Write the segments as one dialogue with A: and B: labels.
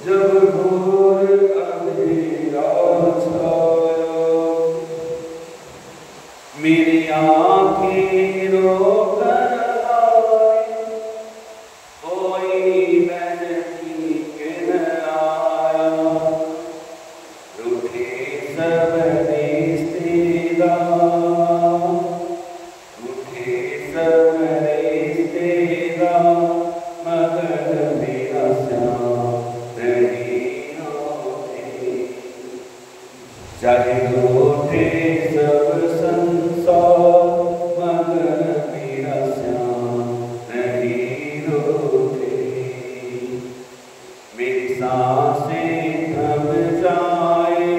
A: जब घोर अंधेरा चाहे रूठे सब संसार मगर मेरा श्याम नहीं रूठे। मेरी सांसें थम जाए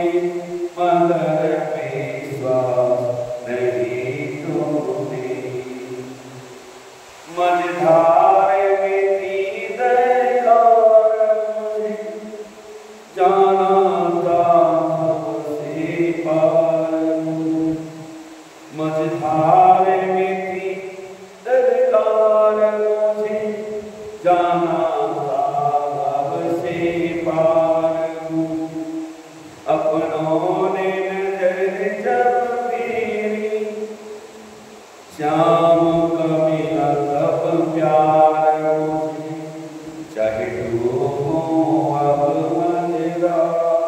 A: मगर विश्वास नहीं टूटे। मझधार में थी दरकार मुझे, जाना था हमसे पार। मझधार में थी दरकार मुझे, जाना था हमसे पार। अपनों ने नजर जब फेरी, श्याम का मिला तब प्यार मुझे। चाहे डूबूं अब मझधार,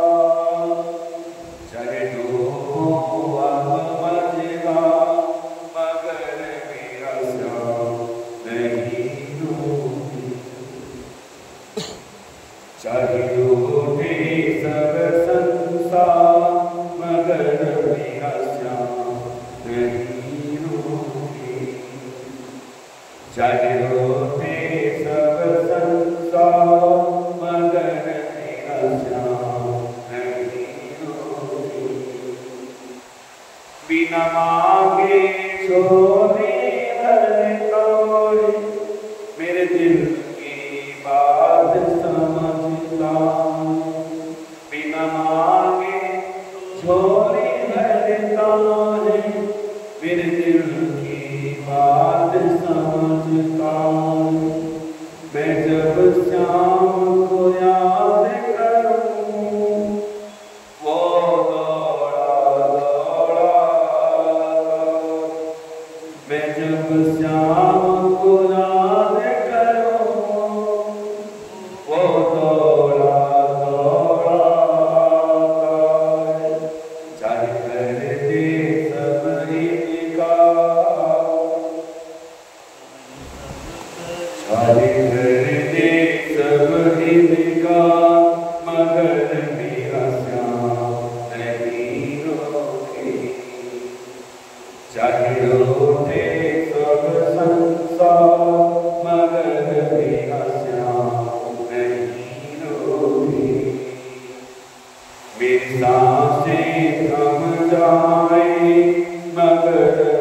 A: चाहे डूबूं अब मझधार, मगर मेरा श्याम नहीं डूबे। चाहे रूठे सब संसार मगर मेरा श्याम नहीं रूठे। चाहे रूठे सब संसार मगर मेरा श्याम नहीं रूठे। बिना मांगे छोड़े हर तोड़े, मेरे दिल की बात समझता हूँ। बिना मांगे छोड़े हरता है, मेरे दिल की बात समझता हूँ। मैं जब श्याम को याद करूँ, वो दौड़ा दौड़ा। मैं जब श्याम को याद करूँ, वो दौड़ा दौड़ा। चाहे कर दे सब इनकार, चाहे कर दे सब इनकार, मगर मेरा श्याम नहीं रोके। चाहे रूठे सब संसार मगर मेरा श्याम नहीं रोके। मेरी सांसें थम जाए मगर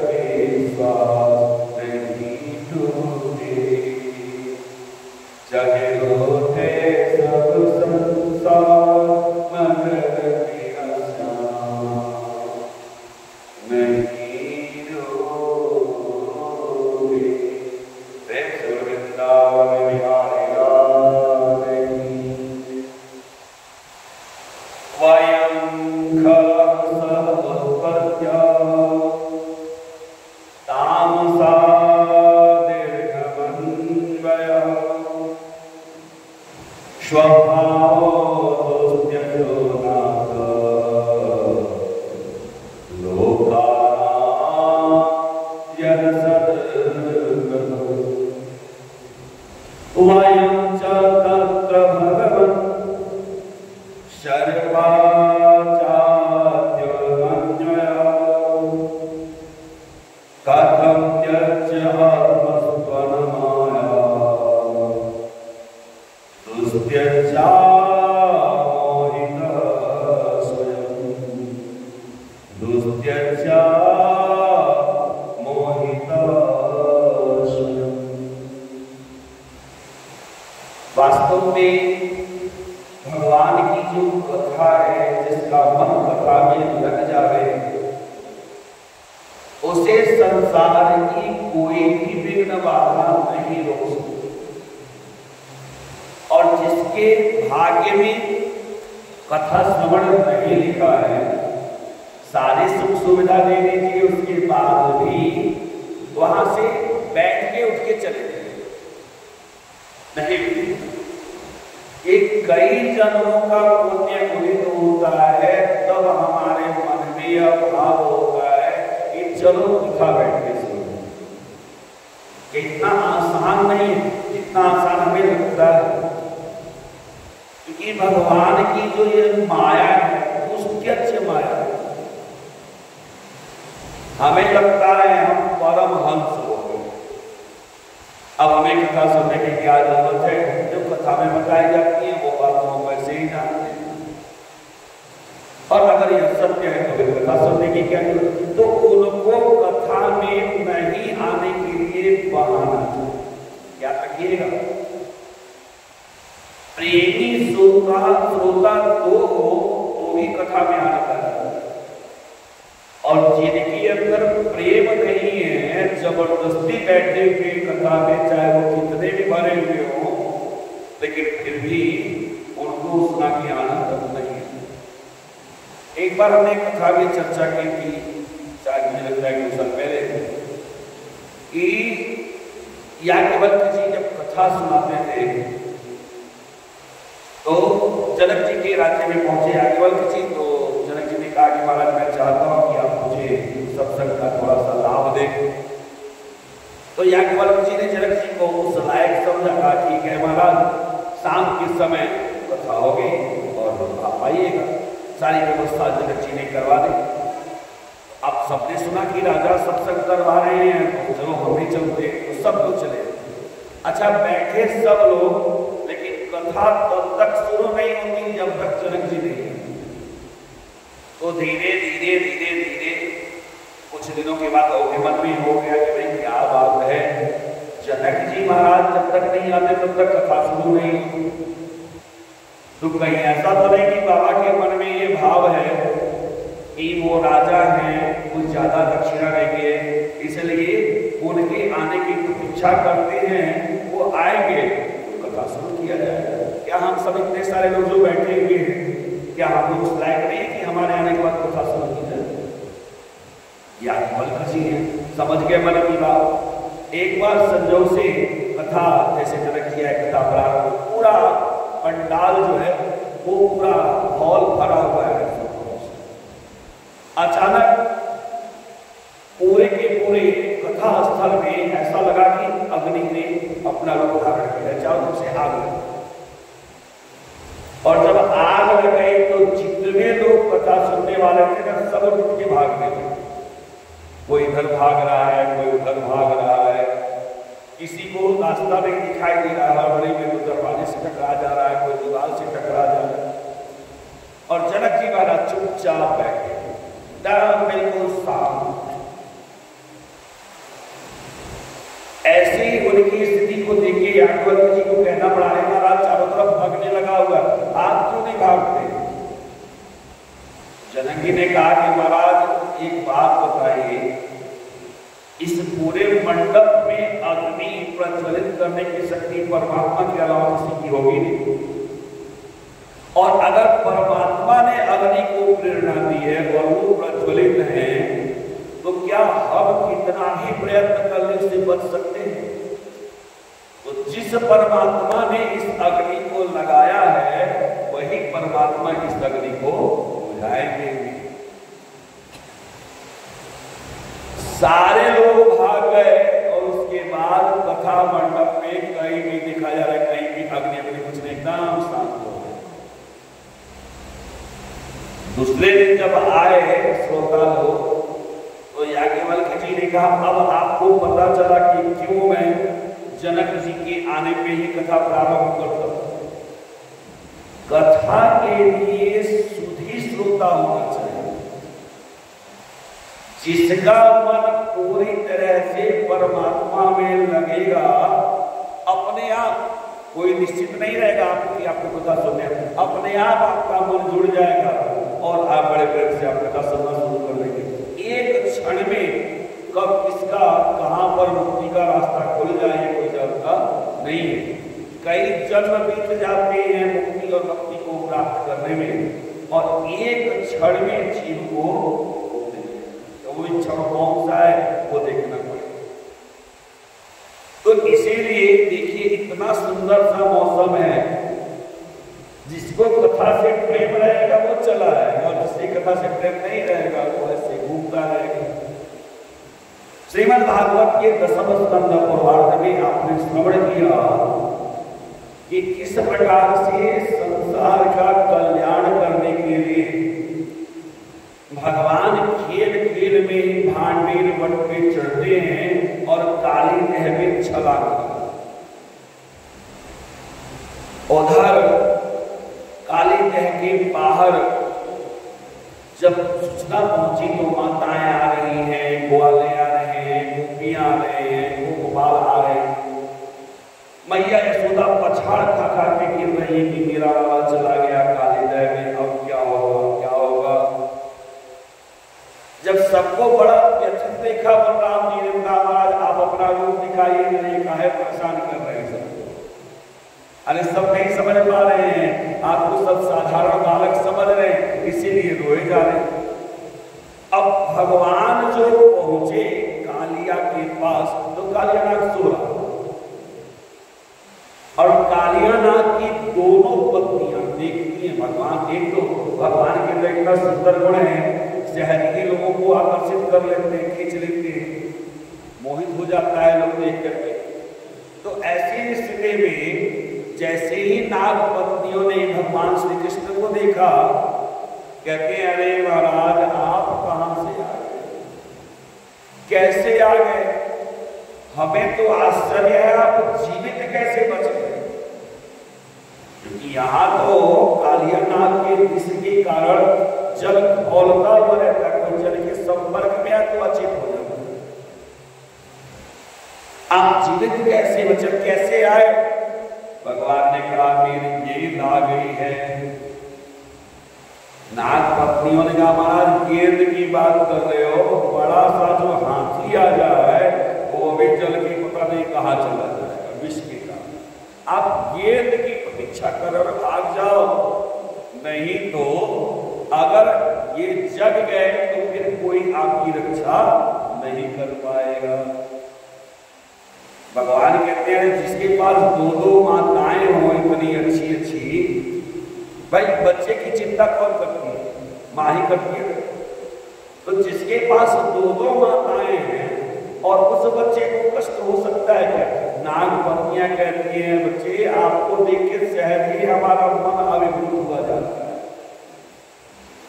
A: विश्वास नहीं टूटे। चाहे रूठे सब संसार मगर मेरा श्याम नहीं रोके। प्रेम से वृंदावन बिहारी लाल की। वयं खलः समुत्पत्त्या तामसा दीर्घमन्वयः, स्वभावो दुस्त्यजो नाथ लोकानां यदसद्गतः। वयं च तत्र भगवन् शर्वाचार्यमन्वया, कथं त्यज्य आत्मस्त्वन्माया, दुस्त्यजा मोहितः स्वयं, दुस्त्यजा मोहितः स्वयं। वास्तव में भगवान की जो कथा है, जिसका मन कथा में लग जावे, उसे संसार की कोई भी विघ्न बाधा नहीं रोक सकती। और जिसके भाग्य में कथा श्रवण नहीं लिखा है, सारी सुख सुविधा दे दीजिए, उसके बाद भी वहां से बैठ के उठ के चले जाए नहीं। एक कई जन्मों का पुण्य उदित होता है, तब हमारे मन में यह भाव होता है कि चलो कथा बैठ के सुनो। इतना आसान नहीं है जितना आसान हमें लगता है। क्योंकि भगवान की जो ये माया है, उसकी अच्छी माया है। हमें लगता है हम परमहंस हो गए, अब हमें कथा सुनने की क्या जरूरत है? जो कथा में बताई जाती है वो बात हम वैसे ही जानते हैं, और अगर यह सत्य है तो फिर कथा सुनने की क्या जरूरत है? तो उनको कथा में नहीं आने के लिए बहाना चाहिए। क्या रखिएगा, प्रेमी श्रोता तो भी कथा में आने का, और जिनके अंदर प्रेम नहीं है, जबरदस्ती बैठे हुए कथा में, चाहे वो कितने भी भरे हुए हो, लेकिन फिर भी उनको सुना के आनंद नहीं है। एक बार हमने कथा की चर्चा की थी, शायद मुझे लगता है कुछ साल पहले, कि याज्ञवल्क्य जी जब कथा सुनाते थे तो जनक जी के राज्य में पहुंचे याज्ञवल्क्य जी। तो जनक जी ने कहा कि महाराज मैं चाहता हूं कि आप मुझे सत्संग का थोड़ा सा लाभ दें। तो याज्ञवल्क्य जी ने जनक जी को उस लायक समझा, कहा ठीक है महाराज, शाम के समय कथा होगी और आप आइएगा। सारी व्यवस्था जनक जी ने करवा दी। अब सबने सुना कि राजा सत्संग करवा रहे हैं, तो चलो हम भी चलते, तो सब लोग चले। अच्छा, बैठे सब लोग, लेकिन कथा तब तक शुरू नहीं होती जब तक जनक जी नहीं। तो धीरे धीरे धीरे धीरे कुछ दिनों के बाद मन में हो गया कि भाई क्या बात है, जनक जी महाराज जब तक नहीं आते तब तक कथा शुरू नहीं होती। तो कहीं ऐसा तो नहीं कि बाबा के मन में ये भाव है कि वो राजा हैं, कुछ ज्यादा दक्षिणा देंगे, इसलिए उनके आने की प्रतीक्षा करते हैं, वो आएंगे तो कथा शुरू किया जाएगा। क्या हम सब इतने सारे लोग जो बैठे हुए हैं, क्या हम लोग उस लायक नहीं कि हमारे आने के बाद कथा शुरू की जाए? याज्ञवल्क्य जी हैं, समझ गए मन की बात। एक बार संजोग से कथा जैसे जनक जी है, कथा प्रारंभ, पूरा पंडाल जो है वो पूरा हॉल भरा हुआ है। अचानक पूरे के पूरे कथा स्थल में ऐसा लगा कि अग्नि ने अपना रूप धारण किया, चारों तरफ से आग लगी। और जब आग लग गई तो जितने लोग कथा सुनने वाले थे ना, सब उठ के भागने लगे। कोई इधर भाग रहा है, कोई उधर भाग रहा है, किसी को रास्ता नहीं दिखाई दे रहा है, बड़े में कोई दरवाजे से टकरा जा रहा है, कोई दीवार से टकरा जा रहा है। और जनक जी महाराज चुपचाप बैठे, बिल्कुल शांत। ऐसी उनकी स्थिति को देख के याज्ञवल्क्य जी को कहना पड़ा है, महाराज चारों तरफ भागने लगा हुआ, आप क्यों नहीं भागते? जनक जी ने कहा कि महाराज एक बात बताइए, इस पूरे मंडप में अग्नि प्रज्वलित करने की शक्ति परमात्मा के अलावा किसी की होगी नहीं, और अगर परमात्मा ने अग्नि को प्रेरणा दी है और वो प्रज्वलित है, तो क्या हम कितना ही प्रयत्न करने से बच सकते हैं? तो जिस परमात्मा ने इस अग्नि को लगाया है, वही परमात्मा इस अग्नि को बुझाएंगे। सारे लोग भाग गए, और उसके बाद कथा मंडप में कहीं भी दिखा जा रहा है, कहीं भी अग्नि अग्नि कुछ नहीं, एकदम शांत हो गए। दूसरे दिन जब आए श्रोता लोग, तो याज्ञवल्क्य जी ने कहा अब आपको पता चला कि क्यों मैं जनक जी के आने पे ही कथा प्रारंभ करता हूं। कथा के लिए सुधी श्रोता होना चाहिए, जिसका मन पूरी तरह से परमात्मा में लगेगा। अपने आप कोई निश्चित नहीं रहेगा कि आपको कथा सुनने, अपने आप आपका मन जुड़ जाएगा और आप बड़े प्रेम से आप कथा सुनना शुरू कर देंगे। एक क्षण में कब किसका कहां पर मुक्ति का रास्ता खुल जाए कोई जानता नहीं है। कई जन्म बीत जाते हैं मुक्ति और भक्ति को प्राप्त करने में, और एक क्षण में जीव को तो वो क्षण कौन सा है वो देखना पड़ेगा। तो इसीलिए देखिए, इतना सुंदर सा मौसम है, जिसको कथा से प्रेम रहेगा वो चला रहेगा, और जिससे कथा से प्रेम नहीं रहेगा वो ऐसे घूमता रहेगा। श्रीमद् भागवत के दशम स्कंद पूर्वार्ध में आपने श्रवण किया कि किस प्रकार से संसार का कल्याण करने के लिए भगवान खेल खेल में भांडे जब सूचना पहुंची तो माताएं आ रही हैं, ग्वाले आ रहे हैं, गोपियां आ रहे हैं, गोपाल आ रहे हैं। मैया यशोदा पछाड़ खा खा के गिर रही है कि मेरा लाला चला गया कालीदय में, अब क्या होगा क्या होगा। जब सबको बड़ा व्यथित देखा बलराम जी ने कहा महाराज आप अपना रूप दिखाइए, नहीं काहे परेशान कर रहे हैं सबको। अरे सब नहीं समझ पा रहे हैं, आपको सब साधारण बालक समझ रहे हैं, इसीलिए रोए जा रहे हैं। अब भगवान जो पहुंचे कालिया के पास तो कालिया नाग सो रहा और कालिया नाग की दोनों पत्नियां देखती हैं भगवान। एक तो भगवान के अंदर इतना सुंदर गुण है, शहरी लोगों को आकर्षित कर लेते हैं, खींच लेते हैं, मोहित हो जाता है लोग देख करके। तो ऐसी स्थिति में जैसे ही नाग पत्नियों ने भगवान श्री कृष्ण को देखा, कहते हैं अरे महाराज आप कहां से आ गए, कैसे आ गए, हमें तो आश्चर्य है आप जीवित कैसे बच गए। क्योंकि यहाँ तो कालिया नाग के विष के कारण जल खौलता हुआ रहता है, कोई जल के संपर्क में आए तो अचेत हो जाता है। आप जीवित कैसे बचे, कैसे आए। भगवान ने कहा मेरी गेंद आ गई है। नाग पत्नियों ने कहा महाराज गेंद की बात कर रहे हो, बड़ा सा जो हाथी आ जाए वो भी जल की पता नहीं कहाँ चला जाएगा विष के कारण। आप गेंद की प्रतीक्षा कर रहे हो, भाग जाओ, नहीं तो अगर ये जग गए तो फिर कोई आपकी रक्षा नहीं कर पाएगा। भगवान कहते हैं जिसके पास दो दो माताएं हो इतनी अच्छी अच्छी, भाई बच्चे की चिंता कौन करती है, माँ ही करती है। तो जिसके पास दो दो माताएं हैं और उस बच्चे को कष्ट हो सकता है क्या। नाग पत्नियां कहती हैं बच्चे आपको देख के सहज ही हमारा मन अभिभूत हुआ जाता है,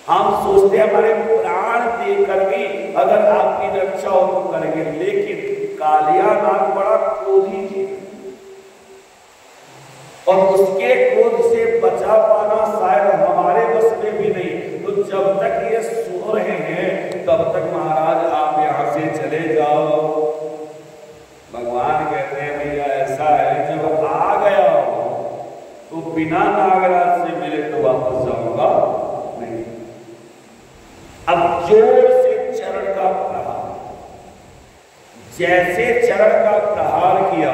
A: हम सोचते हैं हमारे प्राण देकर भी अगर आपकी रक्षा हो तो करेंगे। लेकिन कालिया नाग बड़ा क्रोधी थी और उसके क्रोध से बचा पाना शायद हमारे बस में भी नहीं। तो जब तक ये सो रहे हैं तब तक महाराज आप यहां से चले जाओ। भगवान कहते हैं भैया ऐसा है जब आ गया हो तो बिना नागराज से मिले तो वापस जाऊंगा नहीं। अब जोर से चरण का प्रहार, जैसे चरण का प्रहार किया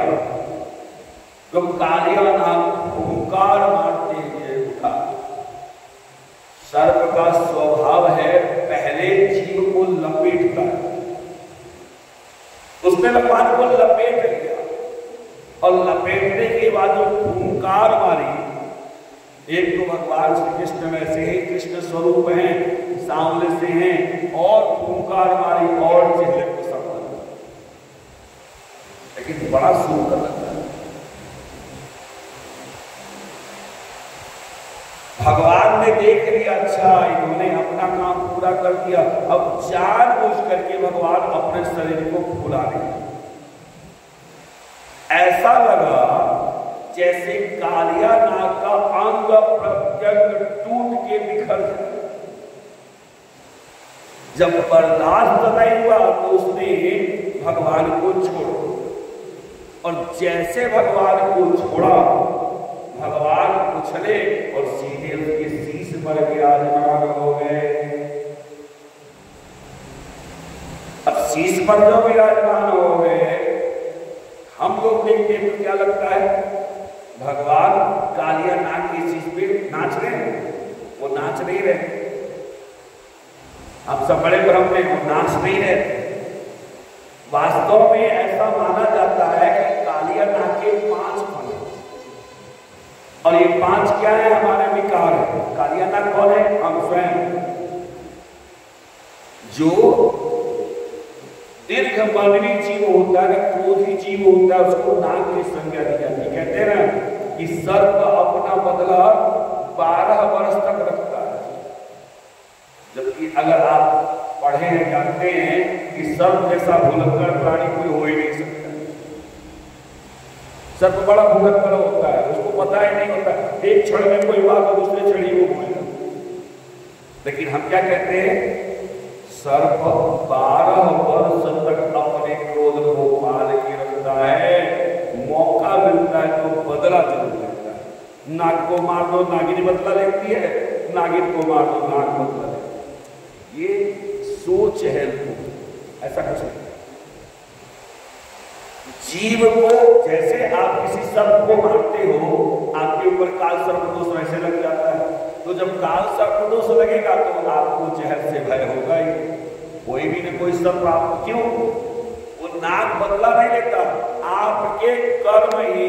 A: तो कालिया नाग हुंकार मारते हुए उठा। सर्प का स्वभाव है पहले जीव को लपेटता है, उसने भगवान को लपेट लिया और लपेटने के बाद जो हुंकार मारी, एक तो भगवान श्री कृष्ण वैसे ही कृष्ण स्वरूप हैं, सांवले से हैं, और हुंकार मारी और चेहरे को संभाला, लेकिन बड़ा सुंदर लगता है। भगवान ने देख लिया अच्छा इन्होंने अपना काम पूरा कर दिया, अब जानबूझ करके भगवान अपने शरीर को फुला रहे। ऐसा लगा जैसे कालिया नाग का अंग प्रत्यंग टूट के बिखर जाए। जब बर्दाश्त नहीं हुआ तो उसने भगवान को छोड़ा और जैसे भगवान को छोड़ा भगवान उछले और सीधे उसके शीश पर विराजमान हो गए। अब शीश पर जो विराजमान हो गए हम लोग देखते हैं तो क्या लगता है भगवान कालिया नाग के शीश पे नाच रहे हैं, वो नाच नहीं रहे। हम सब बड़े ब्रह्म में वो नाच नहीं रहे। वास्तव में ऐसा माना जाता है कि कालिया नाग के 5 फल और ये 5 क्या है हमारे विकार है। कालिया नाग कौन है, हम स्वयं। जो दीर्घ मानवी जीव होता है, क्रोधी जीव होता है, उसको नाग की संज्ञा दी जाती है। कहते हैं ना कि सर्प अपना बदला 12 वर्ष तक रखता है, जबकि अगर आप पढ़े हैं जानते हैं कि सर्प जैसा भुलक्कड़ प्राणी कोई हो ही नहीं सकता। सर्प बड़ा भुलक्कड़ होता है, उसको पता ही नहीं होता एक क्षण में कोई बात दूसरे क्षण ही वो बोलेगा। लेकिन हम क्या कहते हैं, सर्प 12 वर्ष तक अपने क्रोध को पाल के रखता है, मौका मिलता है तो बदला जरूर लेता है। नाग को मार दो नागिन बदला लेती है, नागिन को मार दो नाग बदला लेती है। ये सोच है, ऐसा कुछ नहीं। जीव को जैसे आप किसी सर्प को मारते हो, आपके ऊपर काल सर्प दोष वैसे लग जाता है, तो जब काल सर्प दोष लगेगा तो आपको जहर से भय होगा ही। कोई भी न कोई सर्प आप, क्यों? वो नाग बदला नहीं लेता, आपके कर्म ही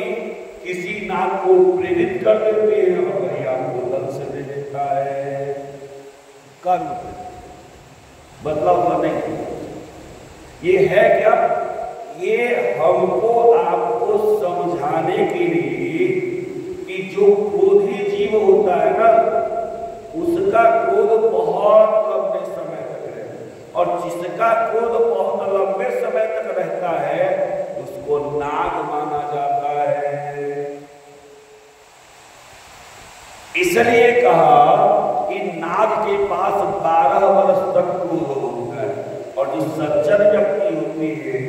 A: किसी नाग को प्रेरित कर देते हैं और वही आपको दल से दे देता है। कर्म बदला हुआ नहीं। ये है क्या? ये हमको आपको समझाने के लिए कि जो क्रोधी जीव होता है ना, उसका क्रोध बहुत लंबे समय तक रहता है, और जिसका क्रोध बहुत लंबे समय तक रहता है उसको नाग माना जाता है। इसलिए कहा कि नाग के पास 12 वर्ष तक क्रोध होता है, और जो सज्जन व्यक्ति होती है,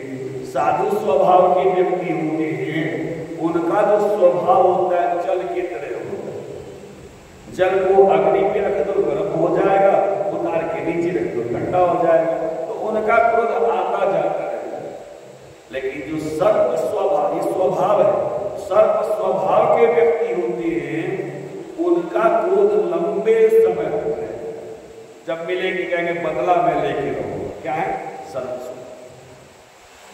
A: साधु स्वभाव के व्यक्ति होते हैं, उनका जो स्वभाव होता है जल की तरह होता है। जल को अग्नि पे रख दो गर्म हो जाएगा, उतार के नीचे रख दो ठंडा हो जाएगा, तो उनका क्रोध आता जाता है। लेकिन जो सर्प स्वभाव, ये स्वभाव है, सर्प स्वभाव के व्यक्ति होते हैं, उनका क्रोध लंबे समय तक है। जब मिलेगी कहेंगे बदला में लेके रहो, क्या है? सर्प।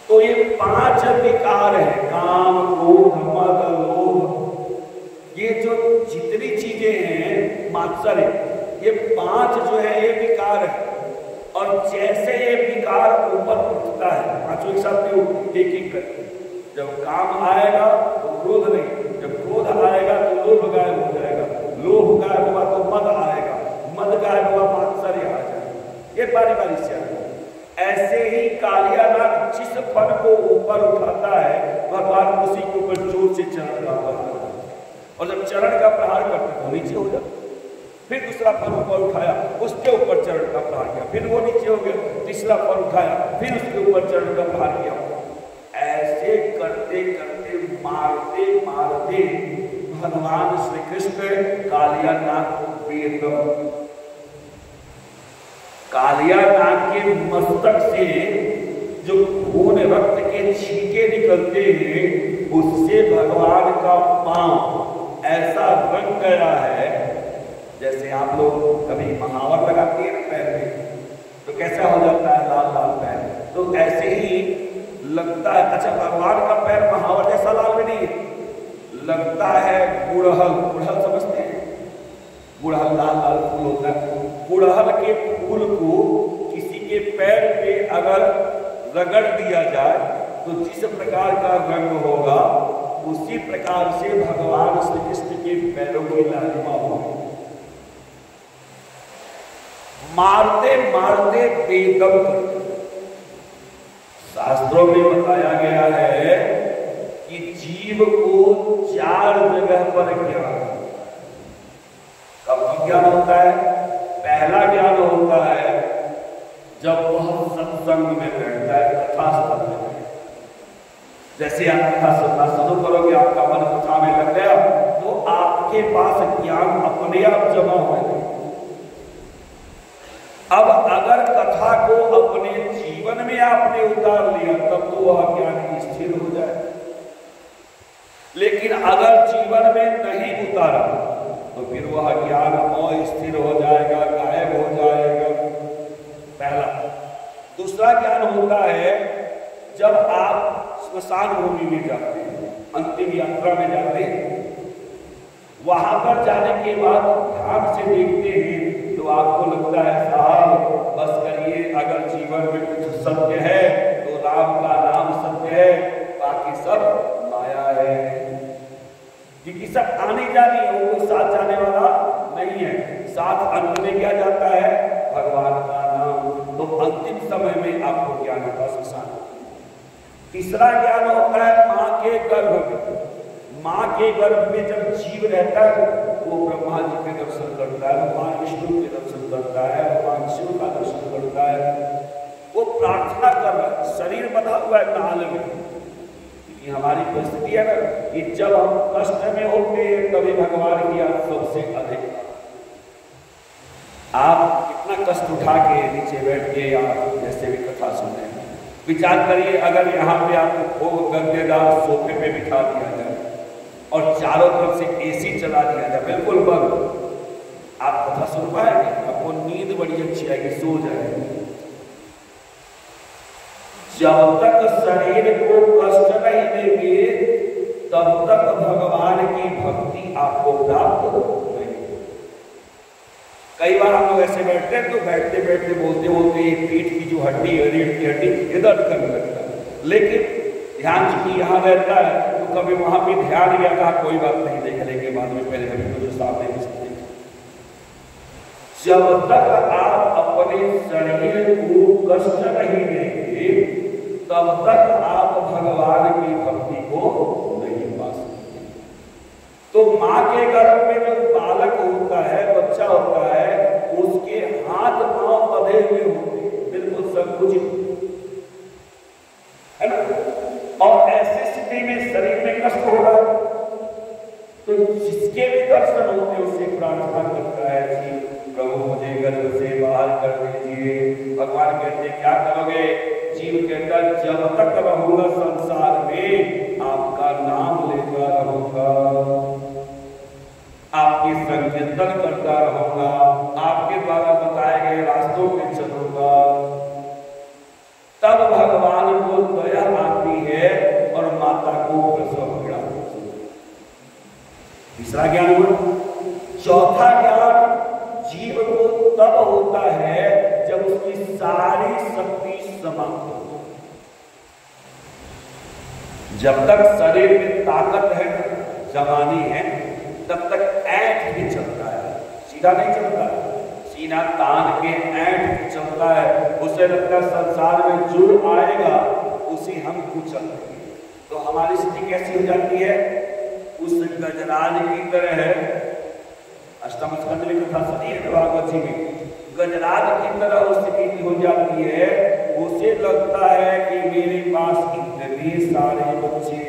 A: तो ये 5 विकार है, काम क्रोध मद लोभ, ये जो जितनी चीजें हैं मात्सर्य, ये 5 जो है ये विकार है। और जैसे ये विकार ऊपर उठता है, पांचों एक साथ में एक एक करके, जब काम आएगा तो क्रोध नहीं, जब क्रोध आएगा तो लोभ गायब हो जाएगा, लोभ गायब हुआ तो मद आएगा, मद गायब हुआ मात्सर्य आ जाएगा। ये बारी बारी से आएगा। ऐसे ही कालिया नाग जिस फल को ऊपर उठाता है, भगवान उसी के ऊपर जोर से चरण का प्रहार करता है, और जब चरण का प्रहार करता है तो नीचे हो जाता। फिर दूसरा फल ऊपर उठाया, उसके ऊपर चरण का प्रहार किया, फिर वो नीचे हो गया, तीसरा फल उठाया, फिर उसके ऊपर चरण का प्रहार किया। ऐसे करते करते मारते मारते भगवान श्री कृष्ण कालिया नाग को बेदम, कालिया नाग के मस्तक से जो खून रक्त के छींटे निकलते हैं, उससे भगवान का पांव ऐसा रंग गया है, जैसे आप लोग कभी महावर लगाते हैं पैर में तो कैसा हो जाता है, लाल लाल पैर, तो ऐसे ही लगता है। अच्छा, भगवान का पैर महावर जैसा लाल में नहीं है, लगता है गुड़हल, गुड़हल समझते हैं? गुड़हल लाल लाल फूल होता है, गुड़हल के फूल को किसी के पैर पे अगर रगड़ दिया जाए तो जिस प्रकार का रंग होगा, उसी प्रकार से भगवान श्री कृष्ण के पैरों की लालिमा होगी। मारते मारते बेदम करते। शास्त्रों में बताया गया है कि जीव को 4 जगह पर ज्ञान, कब ज्ञान होता है? पहला ज्ञान होता है जब वह सत्संग में बैठता है, कथा स्थल में। जैसे आप कथा सुनना शुरू करोगे, आपका मन कथा में लग गया, तो आपके पास ज्ञान अपने आप जमा हो गया। अब अगर कथा को अपने जीवन में आपने उतार लिया, तब तो वह ज्ञान स्थिर हो जाए। लेकिन अगर जीवन में नहीं उतारा तो फिर वह ज्ञान अस्थिर हो जाएगा, गायब हो जाएगा। पहला। दूसरा ज्ञान होता है जब आप स्मशान भूमि में जाते हैं, अंतिम यात्रा में जाते हैं, वहां पर जाने के बाद ध्यान से देखते हैं तो आपको लगता है साहब बस करिए, अगर जीवन में कुछ सत्य है तो राम का नाम सत्य है, बाकी सब माया है। क्योंकि सब आने जाने है, वो साथ जाने वाला नहीं है। साथ अंत में क्या जाता है? भगवान का नाम। तो अंतिम समय में आपको ज्ञान का स्मशान। तीसरा ज्ञान होता है मां के गर्भ में। माँ के गर्भ में जब जीव रहता है वो ब्रह्मा जी के दर्शन करता है, भगवान विष्णु के दर्शन करता है, भगवान शिव का दर्शन करता है। वो प्रार्थना कर रहा है, शरीर बंधा हुआ है नाल में। कि हमारी परिस्थिति है ना कि जब हम कष्ट में होते हैं तभी भगवान की याद सबसे अधिक। आप कितना कष्ट उठा के नीचे बैठ के या जैसे भी कथा सुन रहे हैं, विचार करिए अगर यहाँ पे आपको गद्देदार सोफे पे बिठा दिया जाए और चारों तरफ से एसी चला दिया जाए बिल्कुल बंद, आप कथा सुन पाएंगे? आपको नींद बड़ी अच्छी आएगी, सो जाएगी। जब तक शरीर को कष्ट नहीं देंगे तब तक भगवान की भक्ति आपको प्राप्त नहीं। कई बार हम लोग ऐसे बैठते हैं तो बैठते बैठते बोलते बोलते ये पीठ की जो हड्डी है, रीढ़ की हड्डी, ये दर्द करने लगता है। लेकिन ध्यान चूंकि यहाँ रहता है तो कभी वहां पे ध्यान गया था, कोई बात नहीं, देख लेंगे बाद में, पहले कभी तो जो सामने भी सकते। जब तक आप अपने शरीर को कष्ट नहीं देंगे तब तक आप भगवान की भक्ति को नहीं पा सकते। तो माँ के गर्भ में जो बालक होता है, बच्चा होता है, उसके हाथ पांव बंधे हुए होते हैं, बिल्कुल संकुचित, है ना। और ऐसी स्थिति में शरीर में कष्ट हो रहा है तो जिसके भी दर्शन होते उससे प्रार्थना करता है जी प्रभु मुझे गर्भ से बाहर कर दीजिए। भगवान कहते क्या करोगे? जीव कहता जब तक रहूंगा संसार में आपका नाम लेता रहूंगा, आपकी संकीर्तन करता रहूंगा, आपके द्वारा बताए गए रास्तों में चलूंगा। तब भगवान को दया आती है और माता को प्रसव पीड़ा होती है। तीसरा ज्ञान हुआ। चौथा ज्ञान जीव को तब होता है जब उसकी सारी शक्ति समाप्त हो। जब तक शरीर में ताकत है, जवानी है, तब तक ऐंठ भी चलता है, सीधा नहीं चलता है, सीना तान के ऐंठ भी चलता है। उसे लगता है संसार में जो आएगा उसे हम कुचल देंगे। तो हमारी स्थिति कैसी हो जाती है? उस गजराज की तरह है। अष्टम स्कंद में कथा सुनी है भागवत जी में, गजराज की तरह स्थिति हो जाती है। उसे लगता है कि मेरे पास इतने सारे बच्चे,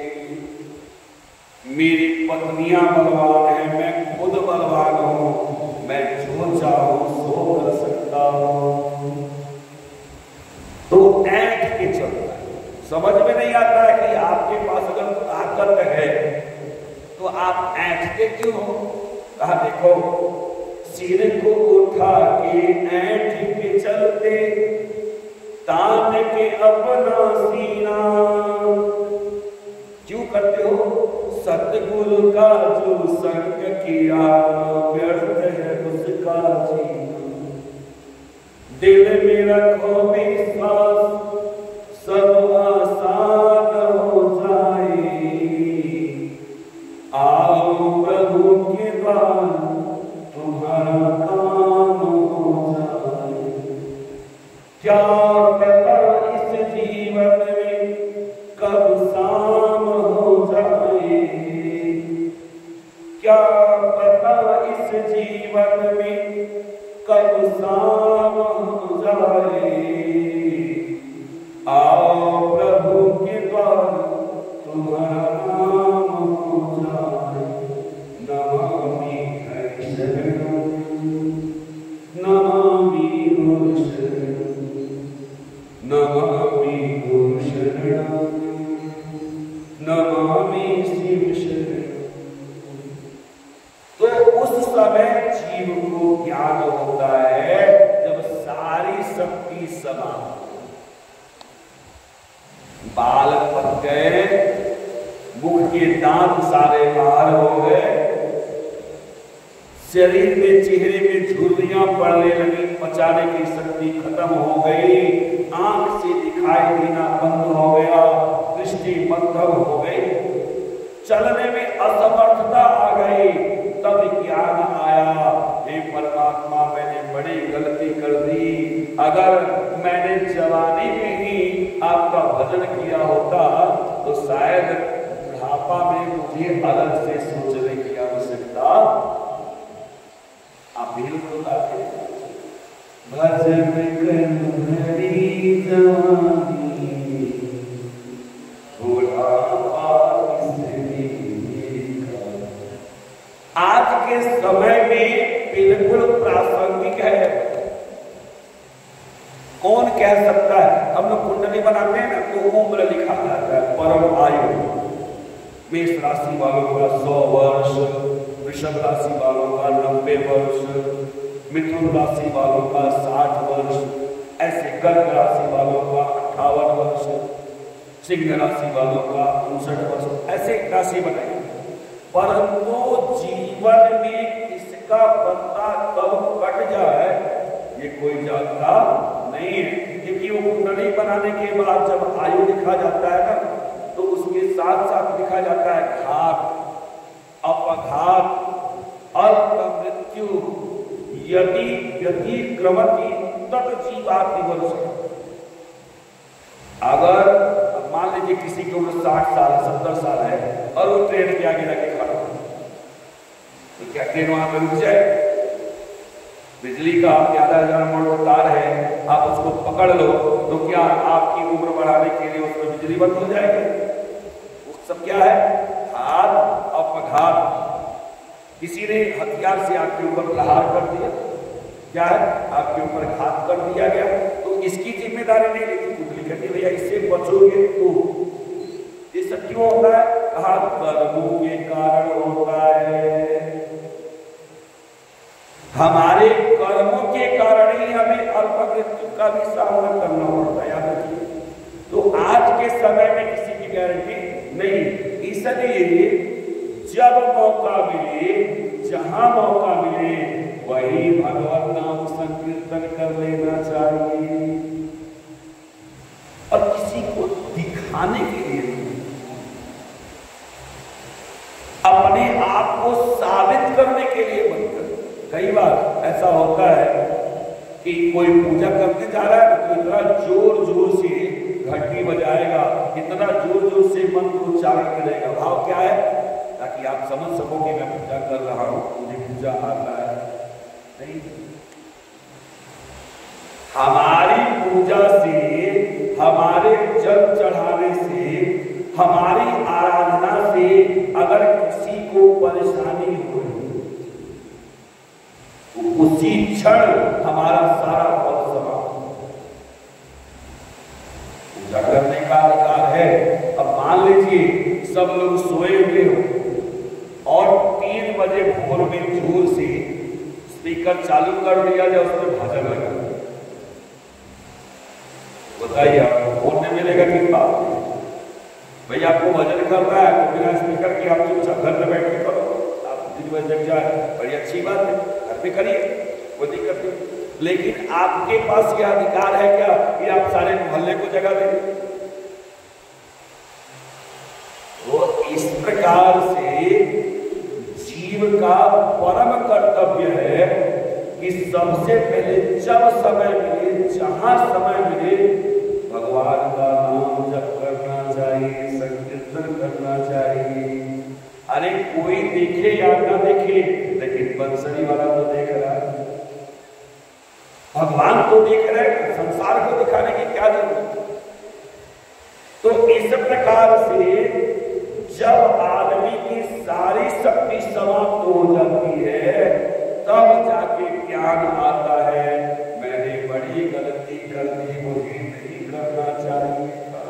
A: मेरी पत्नियां बलवान है, मैं खुद बलवान हूं, मैं जो चाहूं सो कर सकता हूं। तो ऐंठ के चलता है। समझ में नहीं आता है कि आपके पास अगर ताकत है तो आप ऐंठते क्यों हो? कहा देखो सिर को उठा के ऐंठ के चलते, तान के अपना सीना। क्यों करते हो? सतगुरु का जो संग किया व्यर्थ है उसका जीना। दिल में रखो विश्वास सब आसान हो जाए, आओ प्रभु के द्वार तुम्हारा काम हो जाए। क्या पता इस जीवन में कब शाम हो जाए, क्या पता इस जीवन में कब शाम हो जाए, आओ प्रभु के द्वार तुम्हारा नाम हो जाए। नमामि हरि शरणं, नमामि गुरु शरणं, नमामि गुरु शरणं, नमामि शिव शरणं। तो उस समय जीव को ज्ञान होता है जब सारी शक्ति समाप्त, बाल पक गए, मुख के दांत सारे बाहर हो गए, शरीर में चेहरे में झुर्रियां पड़ने लगी, पचाने की शक्ति खत्म हो गई, आंख से दिखाई देना बंद हो गया, दृष्टि मद्धम हो गई, चलने में असमर्थता आ गई। तब ज्ञान आया, हे परमात्मा मैंने बड़ी गलती कर दी। अगर मैंने जवानी में ही आपका भजन किया होता तो शायद बुढ़ापा में मुझे उससे अलग से सोचने की आवश्यकता आप बिल्कुल बताते हैं। भजन करहरी जवानी बुढ़ापा आज के समय में बिल्कुल प्रासंगिक है। कौन कह सकता है? हम लोग कुंडली बनाते हैं ना तो उम्र लिखा जाता है, परम आयु। मेष राशि वालों का 100 वर्ष, वृषभ राशि वालों का 90 वर्ष, मिथुन राशि वालों का 60 वर्ष, ऐसे कर्क राशि वालों का 58 वर्ष, सिंह राशि वालों का 59 वर्ष, ऐसे राशि बनाई। परंतु जीवन में किसका पत्ता कब कट जाए ये कोई जानता नहीं है, क्योंकि वो कुंडली बनाने के बाद जब आयु लिखा जाता है ना तो उसके साथ साथ लिखा जाता है घात, अपघात, अल्प मृत्यु, यदि व्यतिक्रमति तत्जीवाति वर्ष। अगर मान लीजिए किसी की उम्र 60 साल 70 साल है और वो ट्रेन के आगे जाके खड़ा हो, तो क्या ट्रेन वहां पर रुक जाए? बिजली का 11,000 वोल्ट तार है, आप उसको पकड़ लो तो क्या आपकी उम्र बढ़ाने के लिए उसमें बिजली बंद हो जाएगी? वो सब क्या है? घात, अपघात। किसी ने हथियार से आपके ऊपर प्रहार कर दिया, क्या है? आपके ऊपर घात कर दिया गया, तो इसकी जिम्मेदारी नहीं लेती कुंडली कहती भैया इससे बचोगे तो। ये सब क्यों होता है? कहा कर्मों के कारण होता है। हमारे कर्मों के कारण ही हमें अल्प मृत्यु का भी सामना करना पड़ता है, याद रखिए। तो आज के समय में किसी की गारंटी नहीं, इसलिए जब मौका मिले, जहां मौका मिले वही भगवत नाम संकीर्तन कर लेना चाहिए। और किसी को दिखाने के लिए, अपने आप को साबित करने के लिए मत कर। कई बार ऐसा होता है कि कोई पूजा करने जा रहा है तो इतना जोर जोर से घंटी बजाएगा, इतना जोर जोर से मंत्र उच्चारण करेगा। भाव क्या है? ताकि आप समझ सको कि मैं पूजा कर रहा हूं, मुझे पूजा आता है। नहीं, हमारी पूजा से, हमारे जल चढ़ाने से, हमारी आराधना से अगर किसी को परेशानी हो तो उसी क्षण हमारा सारा फल समाप्त। पूजा करने का अधिकार है। अब मान लीजिए सब लोग सोए हुए हो और 3 बजे भोर में जोर से स्पीकर चालू कर दिया जाए, उसमें भजन लगा, बताइए आपको फोन में मिलेगा कितना? भैया आपको भजन करना है तो बिना स्पीकर के आप चुपचाप घर में बैठ के करो, आप 3 बजे जग जाए, बड़ी अच्छी बात है, घर पे करिए, कोई दिक्कत नहीं। लेकिन आपके पास यह अधिकार है क्या कि आप सारे मोहल्ले को जगा दें? तो इस प्रकार से जीव का परम कर्तव्य है कि सबसे पहले जब समय मिले, जहां समय मिले, भगवान का नाम जप करना चाहिए, संकीर्तन करना चाहिए। अरे कोई देखे या ना देखे, लेकिन बंसरी वाला तो देख रहा है, भगवान तो देख रहे हैं, संसार को दिखाने की क्या जरूरत? तो इस प्रकार से जब आदमी की सारी शक्ति समाप्त हो जाती है तब जाके ज्ञान आता है, मैंने बड़ी गलती कर दी, मुझे नहीं करना चाहिए था।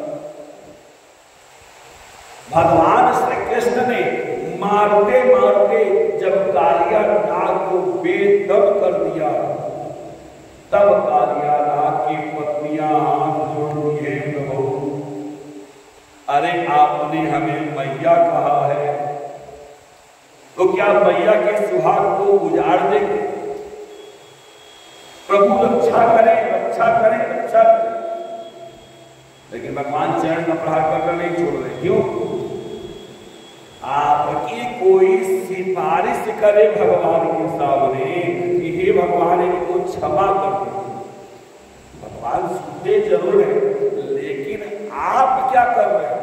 A: भगवान श्री कृष्ण ने मारते मारते जब कालिया नाग को बेदम कर दिया, तब कालिया नाग की पत्नियां हाथ जोड़ दिए, प्रभु अरे आपने हमें मैया कहा है, तो क्या मैया के सुहाग को उजाड़ देंगे? प्रभु रक्षा करें, रक्षा करें, रक्षा करें। लेकिन भगवान चरण का प्रहार करना नहीं छोड़ रहे। क्यों? आपकी कोई सिफारिश करे भगवान के सामने कि हे भगवान इनको क्षमा कर दीजिए, भगवान सुनते जरूर है, लेकिन आप क्या कर रहे हैं?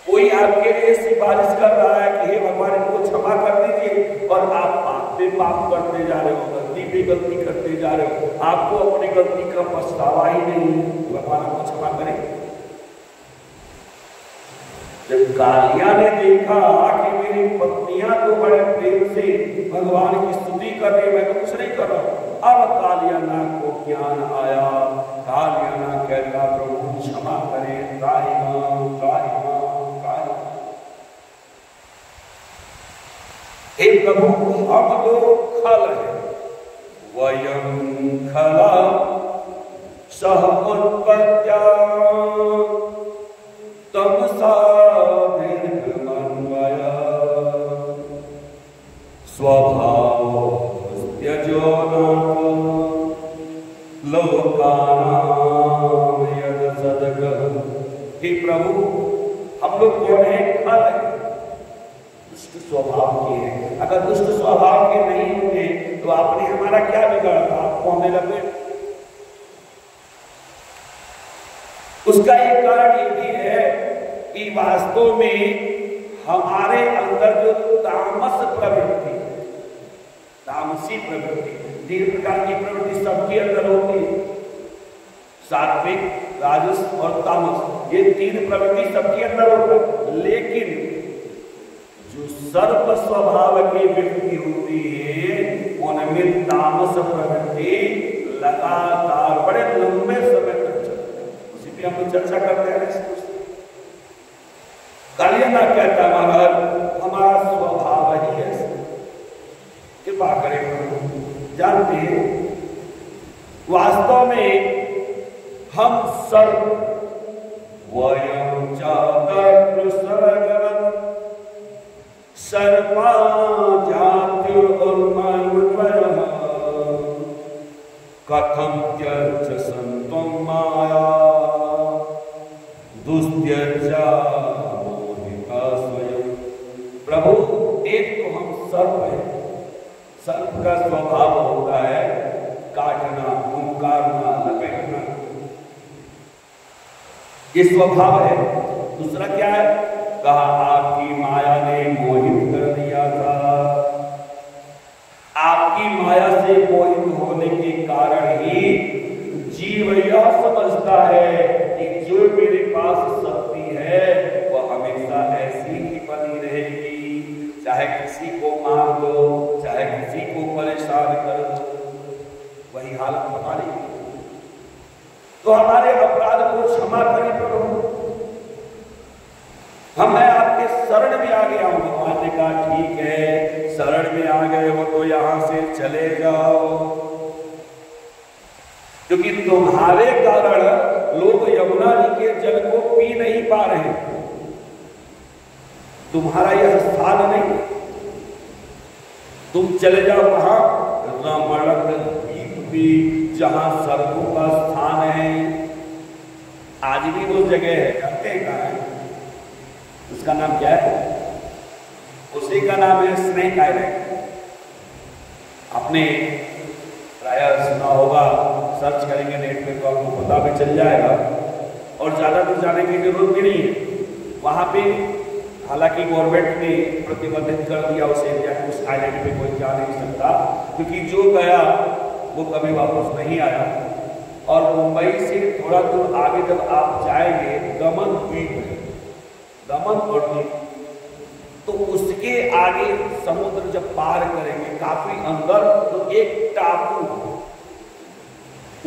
A: कोई आपके लिए पे पाप करते जा रहे हो, गलती पे गलती करते जा रहे हो, आपको अपनी गलती का पछतावा ही नहीं, भगवान आपको क्षमा करें। जब कालिया ने देखा कि मेरी पत्नियां तो बड़े प्रेम से भगवान की स्तुति कर रही, मैं तो कुछ नहीं कर रहा, अब कालिया नाग को ज्ञान आया। कालिया नाग कहता प्रभु क्षमा करें, त्राहि मां, त्राहि मां, त्राहि मां। हे प्रभु हम तो खल है, वयं खला सह उत्पत्त्या तमसा दीर्घमन्वया स्वभाव त्यजो नाथ लोकानां यद सद्गः। हे प्रभु हम लोग कौन है? खल है, दुष्ट स्वभाव के हैं। अगर दुष्ट स्वभाव के नहीं होते तो आपने हमारा क्या बिगाड़ा? आपको हमें लगे। उसका एक कारण ये भी है कि वास्तव में हमारे अंदर जो तामस प्रवृत्ति, तामसी प्रवृत्ति, तीन प्रकार की प्रवृत्ति सबके अंदर होती है, सात्विक, राजस और तामस, ये तीन प्रवृत्ति सबके अंदर होता है। लेकिन जो सर्व स्वभाव की व्यक्ति होती है उनमें तामस प्रवृत्ति लगातार बड़े लंबे समय तक चलती है। उसी पे हम लोग चर्चा करते हैं। कालिया नाग कहता है महाराज हमारा स्वभाव ही है, कृपा करें। जानते हैं वास्तव में हम सर्व वयं चातुर्सर्गवत् सर्वा जात्युर्मन्वयः कथं त्यज संतं माया दुस्त्यजा मोहिता स्वयं। प्रभु एक तो हम सर्व हैं, सर्व का स्वभाव होता है काटना, हुंकारना, लपेटना, ये स्वभाव है। दूसरा क्या है? कहा आपकी माया ने मोहित कर दिया था। आपकी माया से मोहित होने के कारण ही जीव यह समझता है कि जो मेरे पास शक्ति है वह हमेशा ऐसी ही बनी रहेगी, चाहे किसी को मार दो, चाहे किसी को परेशान कर दो, वही हालत हमारी। तो हमारे अपराध को क्षमा करें प्रभु। मैं आपके शरण में आ गया हूं। भगवान ने कहा ठीक है, शरण में आ गए हो तो यहां से चले जाओ, क्योंकि तुम्हारे कारण लोग यमुना जी के जल को पी नहीं पा रहे। तुम्हारा यह स्थान नहीं, तुम चले जाओ कहां? रमणक द्वीप भी, जहां सर्पों का स्थान है। आज भी वो जगह है, जानते हैं कहां है? उसका नाम क्या है? उसी का नाम है स्नेक आइलैंड। आपने प्राय सुना होगा, सर्च करेंगे नेट पे तो आपको पता भी चल जाएगा, और ज्यादा दूर जाने की जरूरत भी नहीं है। वहां पे हालांकि गवर्नमेंट ने प्रतिबंधित कर दिया उस एरिया को, उस आइलैंड पे कोई जा नहीं सकता, क्योंकि जो गया वो कभी वापस नहीं आया। और मुंबई से थोड़ा दूर आगे जब आप जाएंगे, दमन द्वीप है, दमन और द्वीप, तो उसके आगे समुद्र जब पार करेंगे काफी अंदर, तो एक टापू,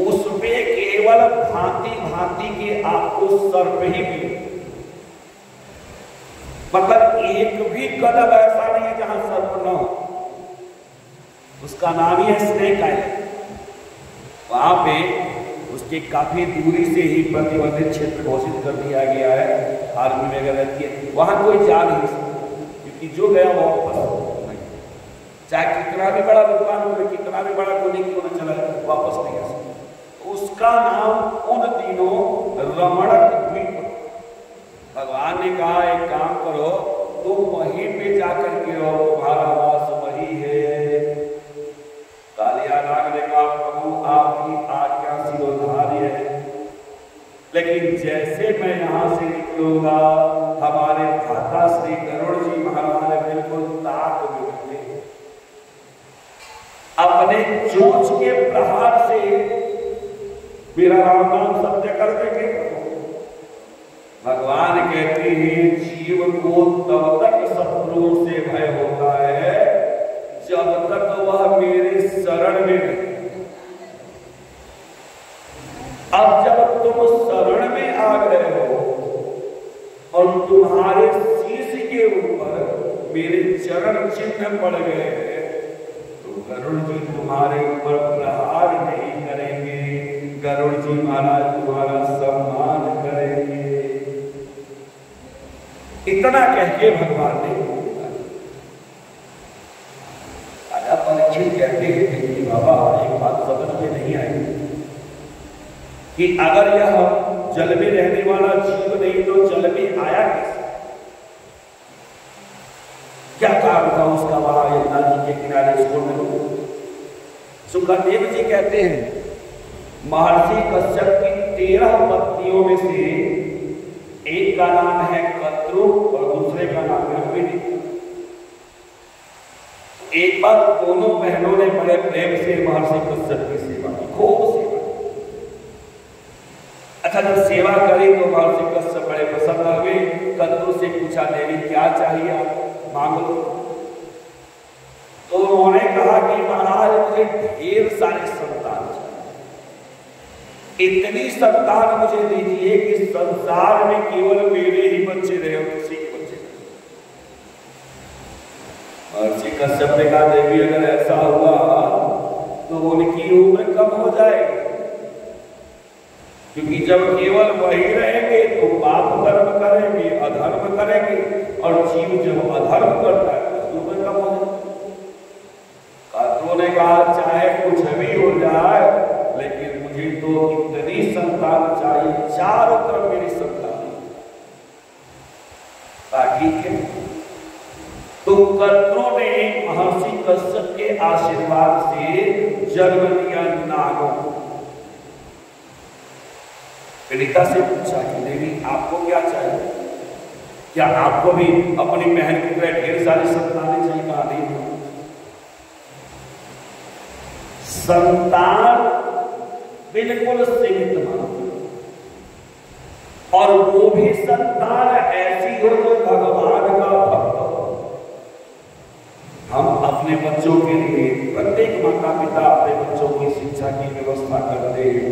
A: उसमें केवल भांति भांति के आपको सर्प ही मिले। मतलब एक भी कदम ऐसा नहीं है जहां सर्प न हो। उसका नाम ही है स्नेक आइलैंड। वहां पे उसके काफी दूरी से ही प्रतिबंधित क्षेत्र घोषित कर दिया गया है, आर्मी वगैरह रहती है, वहां कोई जा नहीं सकता, क्योंकि जो गया वो वापस नहीं, चाहे कितना भी बड़ा दुकान हो, कितना भी बड़ा कोने क्यों न चला, वापस नहीं आ सकता। उसका नाम उन दिनों रमणक द्वीप। भगवान ने कहा एक काम करो, तुम वहीं पे जाकर के रहो, तुम्हारा वास वही है। कालिया नाग ने कहा प्रभु आपकी आज्ञा शिरोधार्य है, लेकिन जैसे मैं यहां से निकलूंगा हमारे भ्राता श्री गरुड़ जी महाराज बिल्कुल ताक में बैठे, अपने चोंच के प्रहार से मेरा राम नाम सत्य कर देंगे। भगवान कहते हैं जीव को तब तक शत्रुओं से भय होता है जब तक वह मेरे शरण में नहीं। अब जब तुम शरण में आ गए हो और तुम्हारे शीश के ऊपर मेरे चरण चिन्ह पड़ गए हैं तो गरुड़ जी तुम्हारे ऊपर प्रहार नहीं करेंगे, गरुड़ जी महाराज तुम्हारा सम्मान करेंगे। इतना कह के भगवान ने राजा परीक्षित कहते हैं कि बाबा एक बात समझ में नहीं आई कि अगर यह जल में रहने वाला जीव नहीं तो जल में आया कैसे? क्या कारण था उसका वहां यमुना जी के किनारे उसको मिलो? सुखदेव जी कहते हैं महर्षि कश्यप की 13 पत्नियों में से एक का नाम है कत्रु और दूसरे का नाम है विदिता। एक बार दोनों बहनों ने बड़े प्रेम से महर्षि कश्यप की सेवा की, खूब सेवा। अच्छा जब सेवा करी तो महर्षि कश्यप बड़े प्रसन्न हुए। कत्रु से पूछा देवी क्या चाहिए आप मांग लो। तो उन्होंने कहा कि महाराज मुझे ढेर सारे संतान चाहिए, इतनी संतान मुझे दीजिए कि संसार में केवल मेरे ही बच्चे रहे और किसी के बच्चे नहीं। महर्षि कश्यप ने कहा देवी अगर ऐसा हुआ तो उनकी उम्र कम हो जाएगी, क्योंकि जब केवल वही रहेंगे तो पाप कर्म करेंगे, अधर्म करेंगे, और जीव जब अधर्म करता है तो उम्र कम हो जाएगी। कत्रो ने कहा चाहे कुछ भी हो जाए लेकिन मुझे तो इतनी संतान चाहिए, चारों तरफ मेरी संतान। ठीक है। तो कत्रो ने महर्षि कश्यप के आशीर्वाद से जन्म लिया नागों। विदिता से पूछा कि देवी आपको क्या चाहिए, क्या आपको भी अपनी बहन की तरह ढेर सारी संतानें चाहिए? कहा नहीं, संतान बिल्कुल सीमित मानो, और वो भी संतान ऐसी हो जो भगवान का भक्त हो। हम अपने बच्चों के लिए प्रत्येक माता पिता अपने बच्चों की शिक्षा की व्यवस्था करते हैं।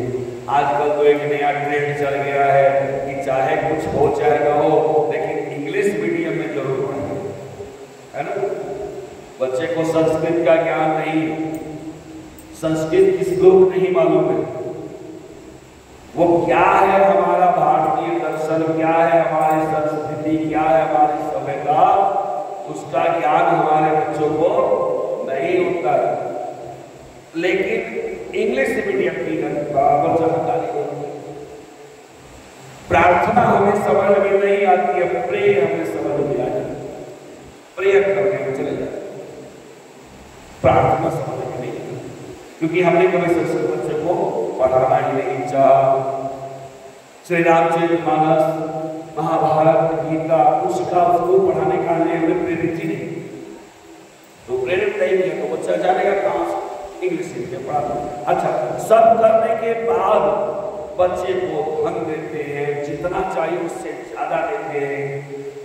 A: आजकल तो एक नया ट्रेंड चल गया है कि चाहे कुछ हो चाहे ना हो लेकिन इंग्लिश मीडियम में जरूर पढ़े, है ना। बच्चे को संस्कृत का ज्ञान नहीं, संस्कृत की श्लोक नहीं मालूम है, वो क्या है हमारा भारतीय दर्शन, क्या है हमारी संस्कृति, क्या है हमारी सभ्यता, उसका ज्ञान हमारे बच्चों को नहीं होता है। लेकिन इंग्लिश मीडियम की बराबर जानकारी होती है। प्रार्थना हमें समझ में नहीं आती है, प्रेय हमें समझ में आ जाती है, प्रेय करने में चले जाते, प्रार्थना समझ में नहीं आती क्योंकि हमने कभी संस्कृत बच्चे को पढ़ाना ही नहीं चाहा। श्री रामचरितमानस, महाभारत, गीता, उसका उसको पढ़ाने का हमने प्रेरित ही नहीं, तो प्रेरित नहीं किया तो बच्चा जानेगा कहां से? इंग्लिश मीडियम पढ़ा दो। अच्छा, सब करने के बाद बच्चे को धन देते हैं, जितना चाहिए उससे ज्यादा देते हैं।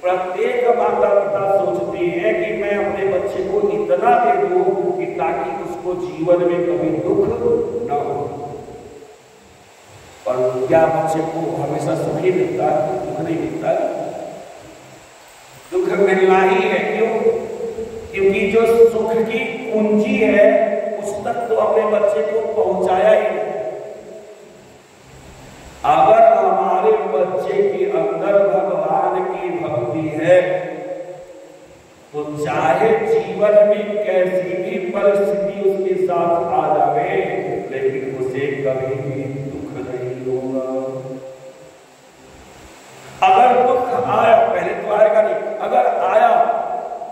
A: प्रत्येक माता पिता सोचती है कि मैं अपने बच्चे को इतना दे दूं कि ताकि उसको जीवन में कभी दुख न हो। पर क्या बच्चे को हमेशा सुख ही मिलता है? दुख नहीं मिलता है। दुख मिलना ही है। क्यों? क्योंकि जो सुख की कुंजी है उस तक तो अपने बच्चे को पहुंचाया ही नहीं। अगर हमारे बच्चे के अंदर भगवान की भक्ति है तो चाहे जीवन में कैसी भी परिस्थिति उसके साथ आ जाए लेकिन उसे कभी भी दुख नहीं होगा। अगर दुख आया, पहले तो आएगा नहीं, अगर आया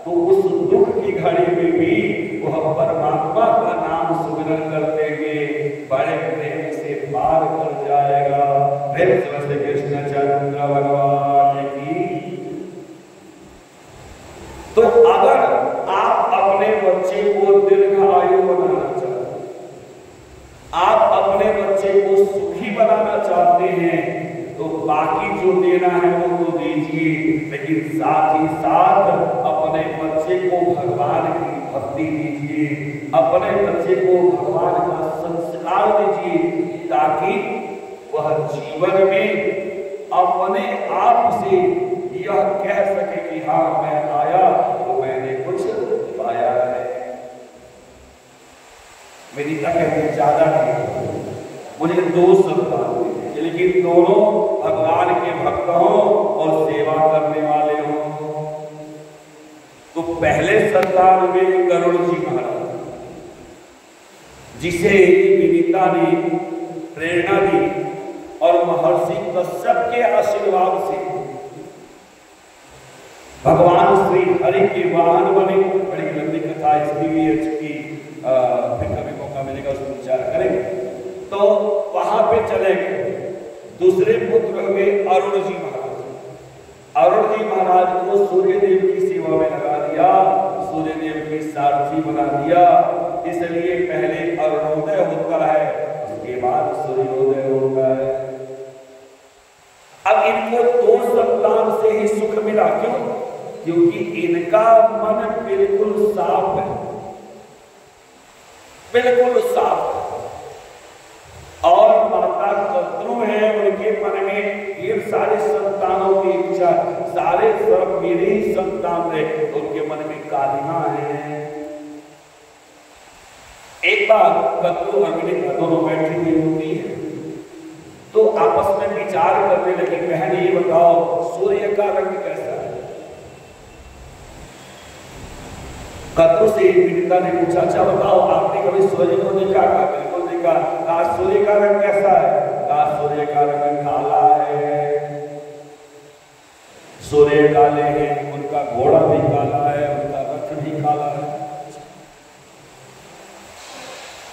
A: तो उस दुख की घड़ी में भी वह परमात्मा का नाम सुमिरन करते हुए बड़े प्रेम से पार कर जाएगा। प्रेम से कृष्ण चंद्र भगवान की। तो अगर आप अपने बच्चे को दीर्घायु बनाना चाहते अपने बच्चे को सुखी बनाना चाहते हैं तो बाकी जो देना है वो तो दीजिए, लेकिन साथ ही साथ अपने बच्चे को भगवान की भक्ति दीजिए, अपने बच्चे को भगवान का संस्कार दीजिए, ताकि वह जीवन में अपने आप से यह कह सके कि हाँ मैं आया तो मैंने कुछ पाया है। मेरी कहते ज्यादा नहीं, मुझे 2 संतान हुए, लेकिन दोनों भगवान के भक्त हों और सेवा करने वाले हों। तो पहले संतान में गरुड़ जी महाराज, जिसे विनीता ने प्रेरणा दी और महर्षि कश्यप के आशीर्वाद से भगवान श्री हरि के वाहन बने। बड़ी लंबी कथा इसकी भी है, चूंकि फिर कभी मौका मिलेगा उसको विचार करेंगे। तो वहां पे चले गए। दूसरे पुत्र हुए अरुण जी महाराज। अरुण जी महाराज को सूर्यदेव की सेवा में लगा दिया, सूर्यदेव की सारथी बना दिया, इसलिए पहले अरुणोदय होता है, उसके बाद सूर्योदय होता है। अब इनको 2 संतान से ही सुख मिला। क्यों? क्योंकि इनका मन बिल्कुल साफ है, बिल्कुल साफ। और माता कद्रू है, उनके मन में ये सारे संतानों की इच्छा, सारे सब मेरे ही संतान रहे, उनके मन में कालिमा है। एक बार कद्रू और विनीता दोनों बैठी हुई होती है, तो आपस में विचार करने लगे, बहन ये बताओ सूर्य का रंग कैसा है? कद्रू से विनीता ने पूछा, अच्छा बताओ आपने कभी सूर्य को देखा? बिल्कुल देखा। आज सूर्य का रंग कैसा है? आज सूर्य का रंग काला है। सूर्य काले हैं, उनका घोड़ा भी काला है, उनका रथ भी काला है।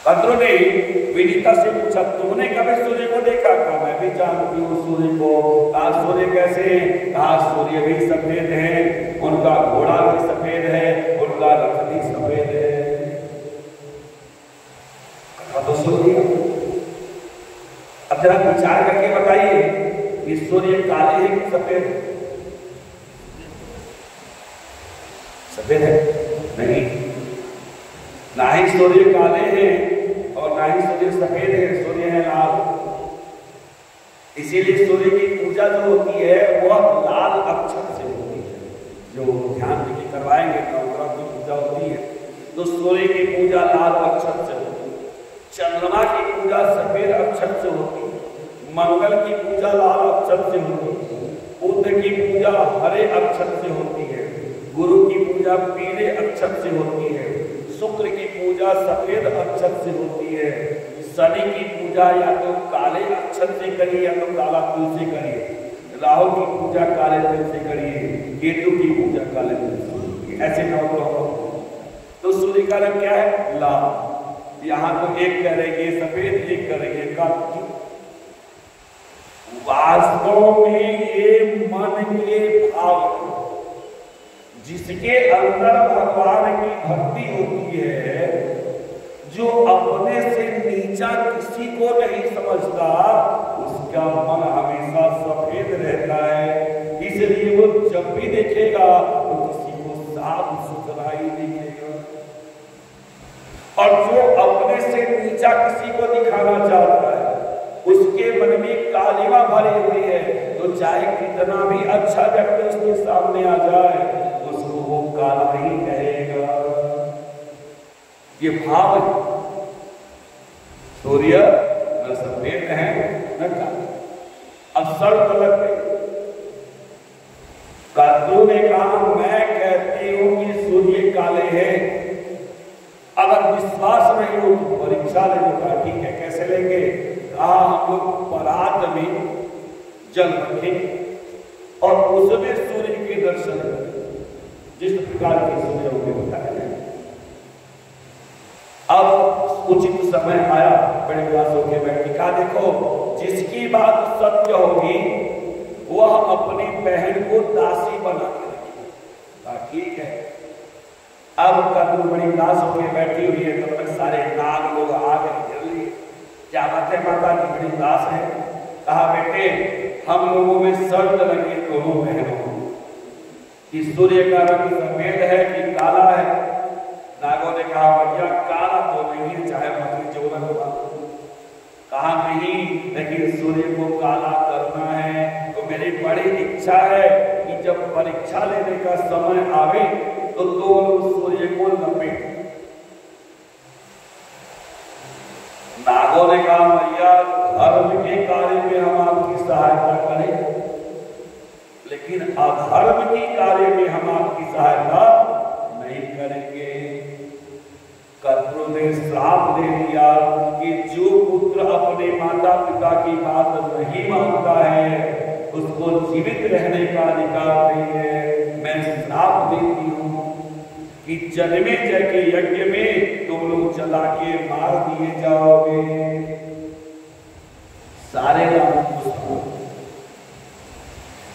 A: कद्रू ने विनीता से पूछा, तुमने कभी सूर्य को देखा? कहा मैं भी जानती हूँ सूर्य को। आज सूर्य कैसे हैं? आज सूर्य भी सफेद है, उनका घोड़ा भी सफेद है, उनका रथ भी सफेद है। तो सूर्य, अब जरा विचार करके बताइए कि सूर्य काले हैं कि सफेद है? सफेद है? नहीं, ना ही सूर्य काले हैं और ना ही सूर्य सफेद है, सूर्य है लाल। इसीलिए सूर्य की पूजा जो होती है वह लाल अक्षत से होती है। जो ध्यान देके करवाएंगे नवग्रह की पूजा होती है तो सूर्य की पूजा लाल अक्षत से होती है, चंद्रमा की पूजा सफेद अक्षत से होती है, मंगल की पूजा लाल अक्षत से होती है, बुध की पूजा हरे अक्षत से होती है, गुरु की पूजा पीले अक्षत से होती है, शुक्र की पूजा सफेद अक्षत से होती है, शनि की पूजा या तो काले अक्षत से करिए या तो काला तिल से करिए, राहु की पूजा काले तिल से करिए, केतु की पूजा काले तिल से करिए। ऐसे नवग्रह। तो सूर्य का रंग क्या है? लाल। यहाँ तो एक कह रहे ये सफेद, एक कह रहे ये काला। वास्तव में ये मन के भाव, जिसके अंदर भगवान की भक्ति होती है, जो अपने से नीचा किसी को नहीं समझता, उसका मन हमेशा सफेद रहता है। इसलिए वो जब भी देखेगा तो किसी को साफ सुथरा ही दिखेगा, और जो अपने से नीचा किसी को दिखाना चाहता है, उसके मन में कालिमा भरी हुई है, तो चाहे कितना भी अच्छा व्यक्ति उसके सामने आ जाए, उसको वो काला ही कहेगा। ये भाव है। सूर्य न सफेद है न काला, अब शर्त लग गई। कद्रू ने कहा मैं कहती हूं कि सूर्य काले हैं, अगर विश्वास नहीं हो तो परीक्षा ले लो। ठीक है, कैसे लेंगे? कहा हम लोग परात में जल रखें और उसमें सूर्य के दर्शन करें, जिस प्रकार के सूर्य होंगे बताया जाए। अब उचित समय आया, बड़े विलास होकर बैठी, कहा देखो जिसकी बात सत्य होगी वह अपनी बहन को दासी बना के रखेगा। ठीक है। अब कद्रू बड़ी विलास होकर बैठी हुई है, तब तक सारे नाग लोग आ गए, जल्दी क्या बात है माता की बड़ी उदास है। कहा बेटे हम लोगों में शर्त लगी दोनों बहनों कि सूर्य का रंग सफेद है कि काला है। नागों ने कहा भैया काला तो नहीं है चाहे मछली जो रंग हो। कहा नहीं लेकिन सूर्य को काला करना है तो मेरी बड़ी इच्छा है कि जब परीक्षा लेने का समय आवे तो लोग सूर्य को लपेट। नागों ने कहा भैया धर्म के कार्य में हम आपकी सहायता करें लेकिन अधर्म के कार्य में हम आपकी सहायता नहीं करेंगे। कद्रु ने श्राप दे दिया कि जो पुत्र अपने माता पिता की बात नहीं मानता है उसको जीवित रहने का अधिकार नहीं है। मैं श्राप देती हूँ कि जन्मे जय के यज्ञ में तुम लोग चला के मार दिए जाओगे। सारे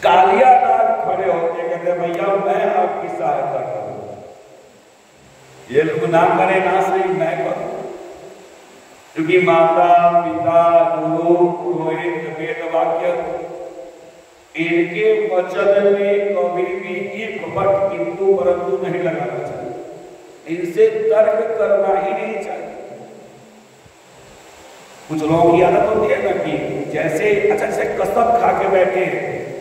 A: कालिया नाग खड़े होते कहते भैया मैं आपकी सहायता करूँ। ये लोग ना करे ना सही मैं करूं क्योंकि माता पिता गुरु पुरोहित वेद वाक्य इनके वचन में कभी भी एक बट किंतु परंतु नहीं लगाना चाहिए। इनसे तर्क करना ही नहीं चाहिए। कुछ लोगों की आदत होती है ना कि जैसे अच्छा जैसे कसम खा के बैठे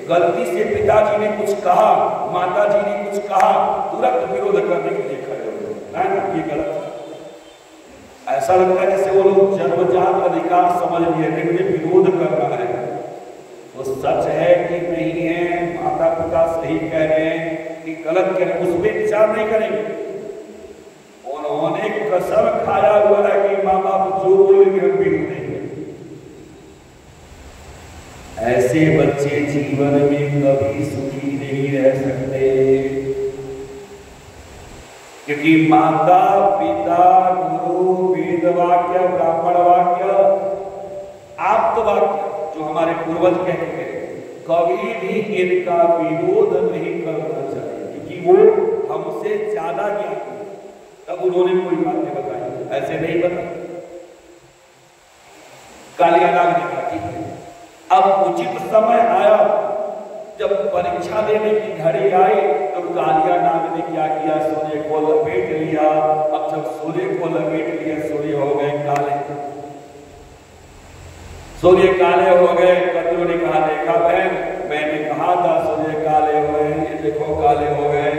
A: गलती से पिताजी ने कुछ कहा माता जी ने कुछ कहा तुरंत विरोध करने के लिए खड़े हो गए। ये गलत। ऐसा लगता है जैसे वो लोग जन्मजात अधिकार समझ लिए कि मुझे विरोध करना है। वो सच है कि नहीं है माता पिता सही कह रहे हैं कि गलत कह रहे हैं उस पर विचार नहीं करेंगे। उन्होंने कसम खाया हुआ है कि माँ बाप जो बोलेंगे हम विरोध नहीं। ऐसे बच्चे जीवन में कभी सुखी नहीं रह सकते क्योंकि माता पिता गुरु वेद वाक्य ब्राह्मण वाक्य आप्त वाक्य जो हमारे पूर्वज कहते हैं कभी भी इनका विरोध नहीं करना चाहिए क्योंकि वो हमसे ज्यादा ज्ञानी है। तब उन्होंने कोई बातें बताई ऐसे नहीं बताई। कालिया नाग ने कहा ठीक है। अब उचित समय आया जब परीक्षा देने की घड़ी आई तो कालिया नाग ने क्या किया सूर्य को लपेट लिया। अब जब सूर्य को लपेट लिया सूर्य हो गए काले। सूर्य काले हो गए। कद्रु ने कहा देखा बहन मैंने कहा था सूर्य काले हो गए ये देखो काले हो गए।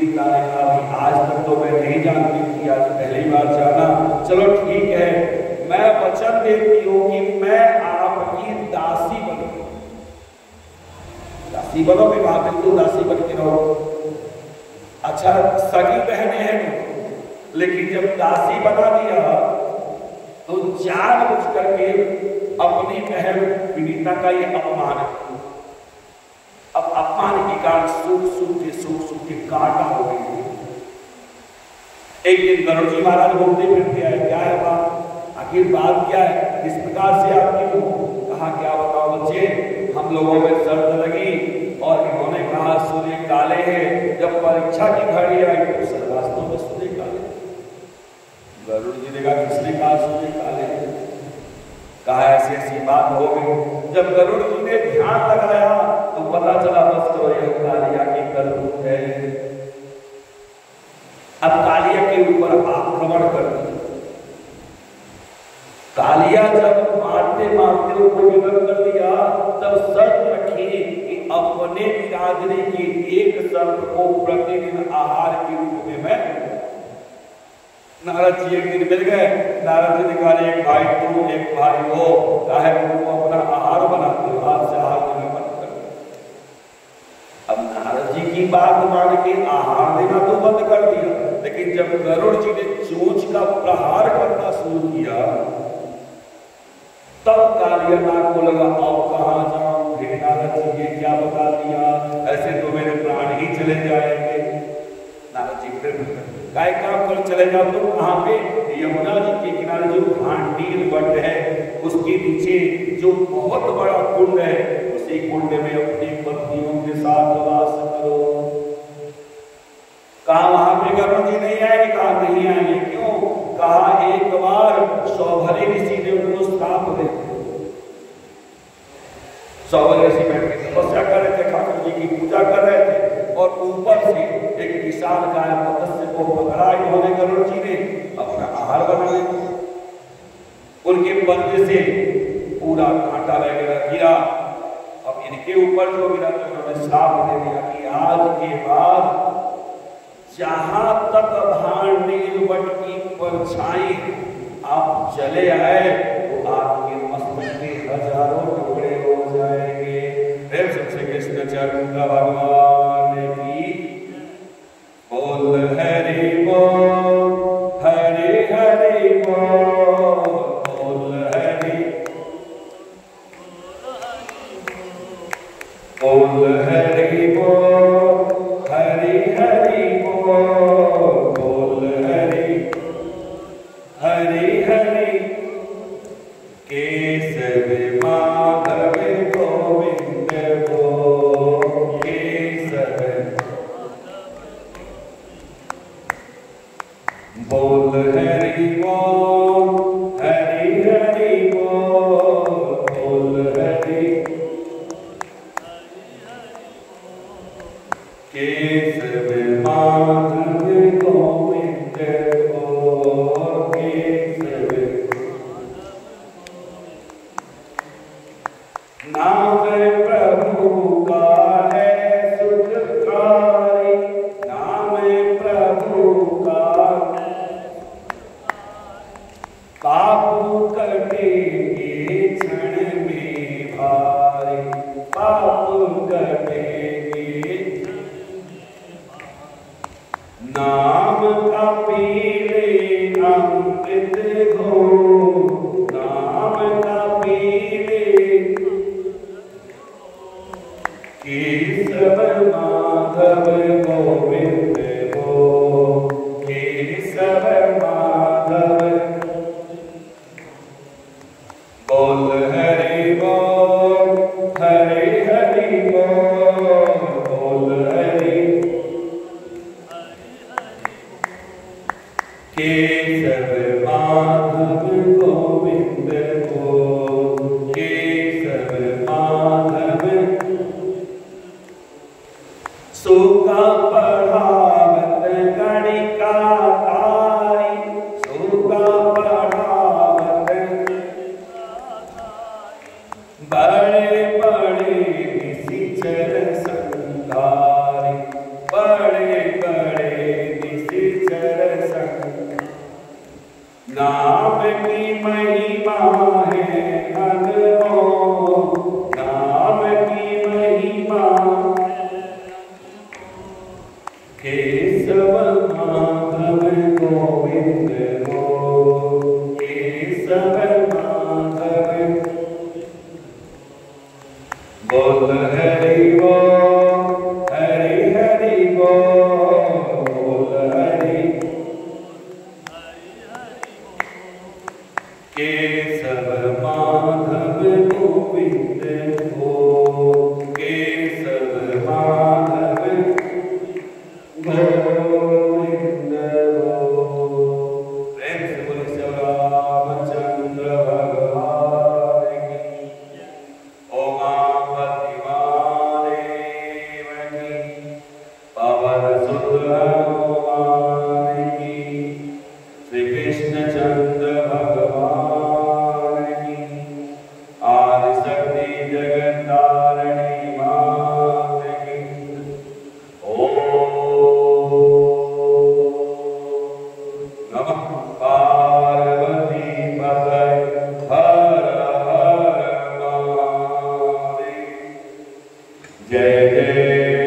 A: काले कहा आज तक तो मैं नहीं जानती थी आज पहली बार जाना। चलो ठीक है मैं वचन देती हूँ कि मैं आपकी दासी बनूंगी। दासी बनो विवाह बिल्कुल दासी बन के रहो। अच्छा सगी बहनें हैं लेकिन जब दासी बना दिया तो जानबूझ करके अपनी बहन विनीता का ये अपमान है। अब अपमान के कारण सूख के काटा हो गई। एक दिन गरुड़ जी महाराज घूमते फिरते आए क्या है बात आखिर बात क्या है इस प्रकार से आप क्यों। कहा क्या बताओ बच्चे हम लोगों में शर्त लगी और इन्होंने कहा सूर्य काले हैं। जब परीक्षा की घड़ी आई तो वास्तव में सूर्य काले। गरुड़ जी ने कहा किसने कहा सूर्य काले। कहा ऐसी ऐसी बात हो गई। जब गरुड़ जी ने ध्यान लगाया तो पता चला बस तो यह कालिया की करतूत है। अब कालिया के ऊपर आक्रमण कर दिया। कालिया जब मारते मारते उसको विवरण कर दिया तब शर्त रखी कि अपने बिरादरी के एक सर्प को प्रतिदिन आहार के रूप में मैं। नारद जी एक दिन मिल गए। नारद जी ने कहा एक भाई तुम एक भाई हो चाहे तुम अपना आहार बनाते हो हाथ से आहार देना बंद कर। अब नारद जी की बात मान के आहार देना तो बंद कर दिया लेकिन जब गरुड़ जी ने चोंच का प्रहार करना शुरू किया तब कालिया नाग को लगा अब कहां जाऊं। हे नारद जी ये क्या बता दिया ऐसे तो मेरे प्राण ही चले जाएंगे। नारद जी फिर काय काम कर चले जाओ तुम कहां पे यमुना जी के किनारे जो भांडील वट है उसके नीचे जो बहुत बड़ा कुंड है उसी कुंड में अपनी पत्नियों के साथ वास करो। कहा वहां पे गरुड़ जी नहीं आएंगे। कहा नहीं आएंगे क्यों। कहा एक बार ऋषि ने उनको श्राप दे दिया। सौवर ऋषि बैठ के तपस्या कर रहे थे, ठाकुर जी की पूजा कर रहे थे, और ऊपर से एक विशाल गाय मत्स्य को पकड़ा इन्होंने गरुड़ जी ने अपना आहार बना लिया। उनके पंजे से पूरा कांटा वगैरह गिरा। अब इनके ऊपर जो गिरा तो उन्होंने श्राप दे दिया कि आज के बाद जहां तक भांडीलवट की परछाई आप चले आए तो आपके मस्तक के हजारों टुकड़े हो जाएंगे। प्रेम से श्री कृष्ण चंद्र भगवान की बोल हरि बोल, हरि हरि बोल, बोल हरि बोल, हरि बोल, हरि हरि बोल, बोल हरि हरि हरि। केशव माधव गोविंद बोल, केशव बोल हरि बोल, हरि हरि बोल, बोल हरि केशव माधव गोविंद बोल, केशव। नाम प्रभु का है सुखकारी, नाम प्रभु का पाप कटेंगे क्षण में भारी, पाप कटेंगे। नाम का पीले अमृत घोल, नाम का पीले केशव माधव गोविंद बोल, केशव माधव बोल हरि बोल, हरि हरि बोल, बोल हरि केशव माधव गोविंद बोल, केशव माधव। सूखा पढ़ावत गणिका तारी, सूखा पढ़ावत बड़े बड़े निशिचर संधारी, बड़े बड़े निशिचर संधारी। नाम की महिमा है अनमोल, नाम की महिमा केशव माधव गोविंद बोल, केशव माधव बोल हरि बोल, हरि हरि बोल, बोल हरि केशव माधव गोविंद बोल, केशव माधव गोविंद बोल। प्रेम से बोले श्री रामचंद्र भगवान की। ओम प्रतिमादेव की, पवन सुत हनुमान की, श्री कृष्ण चंद्र भगवान की, आदि शक्ति जगन्नारायणी मात की। ओम नमः पार्वती पतये, हर हर महादेव। जय जय